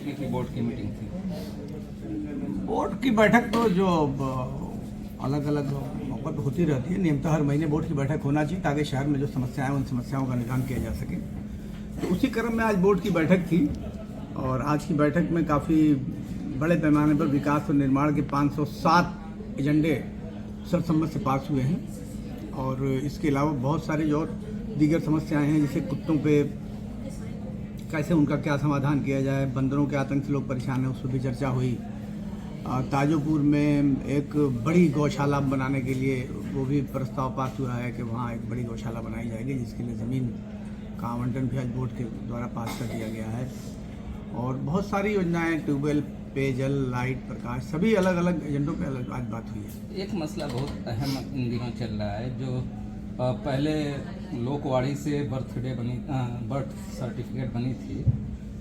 Technically board की meeting थी? Board की बैठक तो जो अलग अलग मौक़ों पर होती रहती है, नियमतः हर महीने बोर्ड की बैठक होना चाहिए ताकि शहर में जो समस्याएं हैं उन समस्याओं का निदान किया जा सके। तो उसी क्रम में आज बोर्ड की बैठक थी और आज की बैठक में काफ़ी बड़े पैमाने पर विकास और निर्माण के 507 एजेंडे सर्वसम्मति से पास हुए हैं और इसके अलावा बहुत सारी जो दीगर समस्याएं हैं, जैसे कुत्तों पे कैसे उनका क्या समाधान किया जाए, बंदरों के आतंक से लोग परेशान हैं, उस पर भी चर्चा हुई। ताजोपुर में एक बड़ी गौशाला बनाने के लिए वो भी प्रस्ताव पास हुआ है कि वहाँ एक बड़ी गौशाला बनाई जाएगी, जिसके लिए ज़मीन का आवंटन भी आज बोर्ड के द्वारा पास कर दिया गया है। और बहुत सारी योजनाएं, ट्यूबवेल, पेयजल, लाइट, प्रकाश, सभी अलग अलग एजेंडों पे अलग आज बात हुई है। एक मसला बहुत अहम इन दिनों चल रहा है, जो पहले लोकवाड़ी से बर्थ सर्टिफिकेट बनी थी,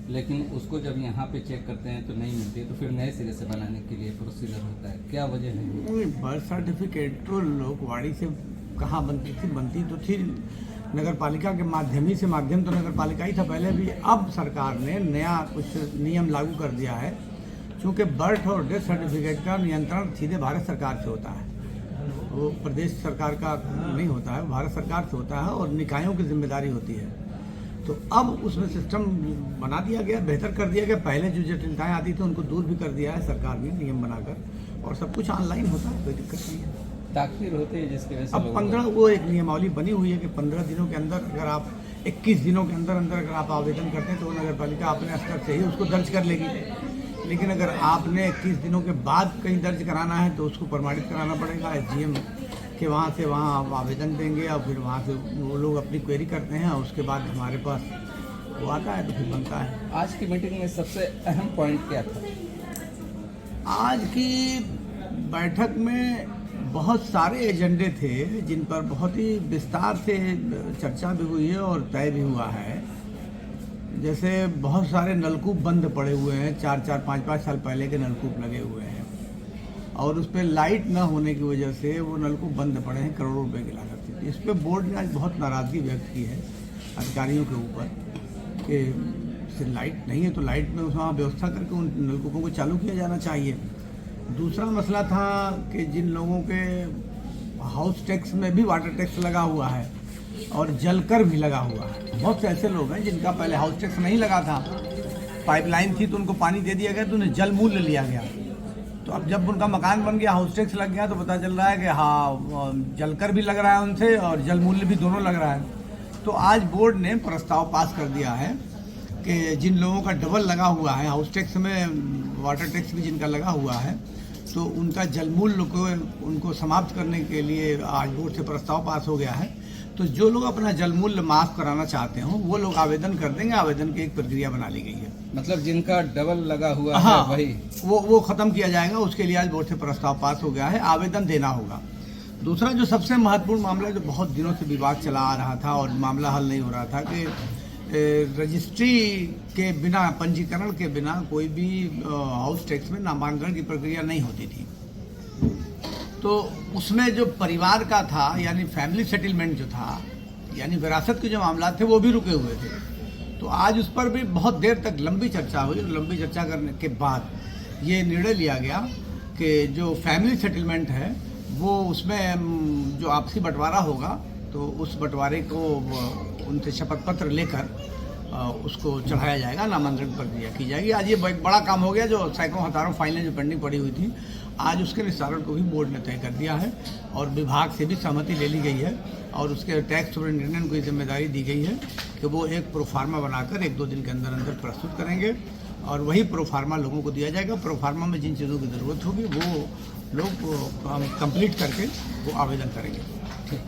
लेकिन उसको जब यहाँ पे चेक करते हैं तो नहीं मिलती है, तो फिर नए सिरे से बनाने के लिए प्रोसीजर होता है। क्या वजह है? बर्थ सर्टिफिकेट तो लोकवाड़ी से कहाँ बनती थी? बनती तो थी नगर पालिका के माध्यम तो नगर पालिका ही था पहले भी। अब सरकार ने नया कुछ नियम लागू कर दिया है, क्योंकि बर्थ और डेथ सर्टिफिकेट का नियंत्रण सीधे भारत सरकार से होता है, वो प्रदेश सरकार का नहीं होता है, भारत सरकार से होता है और निकायों की जिम्मेदारी होती है। तो अब उसमें सिस्टम बना दिया गया, बेहतर कर दिया गया। पहले जो जटिलताएं आती थी उनको दूर भी कर दिया है सरकार ने नियम बनाकर, और सब कुछ ऑनलाइन होता है, कोई दिक्कत नहीं है। ताखिर होती है जिसकी वजह से अब 15 वो एक नियमावली बनी हुई है कि 15 दिनों के अंदर, अगर आप 21 दिनों के अंदर अगर आप आवेदन करते हैं तो नगर पालिका अपने स्तर से ही उसको दर्ज कर लेगी। लेकिन अगर आपने 21 दिनों के बाद कहीं दर्ज कराना है तो उसको प्रमाणित कराना पड़ेगा SDM के, वहाँ से वहाँ आप आवेदन देंगे और फिर वहाँ से वो लोग अपनी क्वेरी करते हैं और उसके बाद हमारे पास वो आता है तो फिर बनता है। आज की मीटिंग में सबसे अहम पॉइंट क्या था? आज की बैठक में बहुत सारे एजेंडे थे जिन पर बहुत ही विस्तार से चर्चा भी हुई है और तय भी हुआ है। जैसे बहुत सारे नलकूप बंद पड़े हुए हैं, 4-4, 5-5 साल पहले के नलकूप लगे हुए हैं और उस पर लाइट न होने की वजह से वो नलकूप बंद पड़े हैं, करोड़ों रुपए की लागत से। इस पर बोर्ड ने आज बहुत नाराज़गी व्यक्त की है अधिकारियों के ऊपर कि लाइट नहीं है तो लाइट में उसमें व्यवस्था करके उन नलकूपों को चालू किया जाना चाहिए। दूसरा मसला था कि जिन लोगों के हाउस टैक्स में भी वाटर टैक्स लगा हुआ है और जलकर भी लगा हुआ है, बहुत से ऐसे लोग हैं जिनका पहले हाउस टैक्स नहीं लगा था, पाइपलाइन थी तो उनको पानी दे दिया गया तो उन्हें जल मूल्य लिया गया। तो अब जब उनका मकान बन गया, हाउस टैक्स लग गया, तो पता चल रहा है कि हाँ, जलकर भी लग रहा है उनसे और जल मूल्य भी दोनों लग रहा है। तो आज बोर्ड ने प्रस्ताव पास कर दिया है कि जिन लोगों का डबल लगा हुआ है, हाउस टैक्स में वाटर टैक्स भी जिनका लगा हुआ है, तो उनका जल मूल्य को उनको समाप्त करने के लिए आज बोर्ड से प्रस्ताव पास हो गया है। तो जो लोग अपना जल मूल्य माफ कराना चाहते हो वो लोग आवेदन कर देंगे, आवेदन की एक प्रक्रिया बना ली गई है। मतलब जिनका डबल लगा हुआ हाँ, है वही वो खत्म किया जाएगा, उसके लिए आज बोर्ड से प्रस्ताव पास हो गया है, आवेदन देना होगा। दूसरा जो सबसे महत्वपूर्ण मामला जो बहुत दिनों से विवाद चला आ रहा था और मामला हल नहीं हो रहा था कि रजिस्ट्री के बिना, पंजीकरण के बिना कोई भी हाउस टैक्स में नामांकन की प्रक्रिया नहीं होती थी। तो उसमें जो परिवार का था, यानी फैमिली सेटलमेंट जो था, यानी विरासत के जो मामला थे वो भी रुके हुए थे। तो आज उस पर भी बहुत देर तक लंबी चर्चा हुई और लंबी चर्चा करने के बाद ये निर्णय लिया गया कि जो फैमिली सेटलमेंट है वो उसमें जो आपसी बंटवारा होगा तो उस बंटवारे को उनसे शपथ पत्र लेकर उसको चढ़ाया जाएगा, नामांकन प्रक्रिया की जाएगी। आज ये एक बड़ा काम हो गया, जो सैकड़ों हजारों फाइलें जो पेंडिंग पड़ी हुई थी, आज उसके निस्तारण को भी बोर्ड ने तय कर दिया है और विभाग से भी सहमति ले ली गई है और उसके टैक्स सुपरिटेंडेंट को ये जिम्मेदारी दी गई है कि वो एक प्रोफार्मा बनाकर 1-2 दिन के अंदर अंदर प्रस्तुत करेंगे और वही प्रोफार्मा लोगों को दिया जाएगा। प्रोफार्मा में जिन चीज़ों की ज़रूरत होगी वो लोग कंप्लीट करके वो आवेदन करेंगे। ठीक।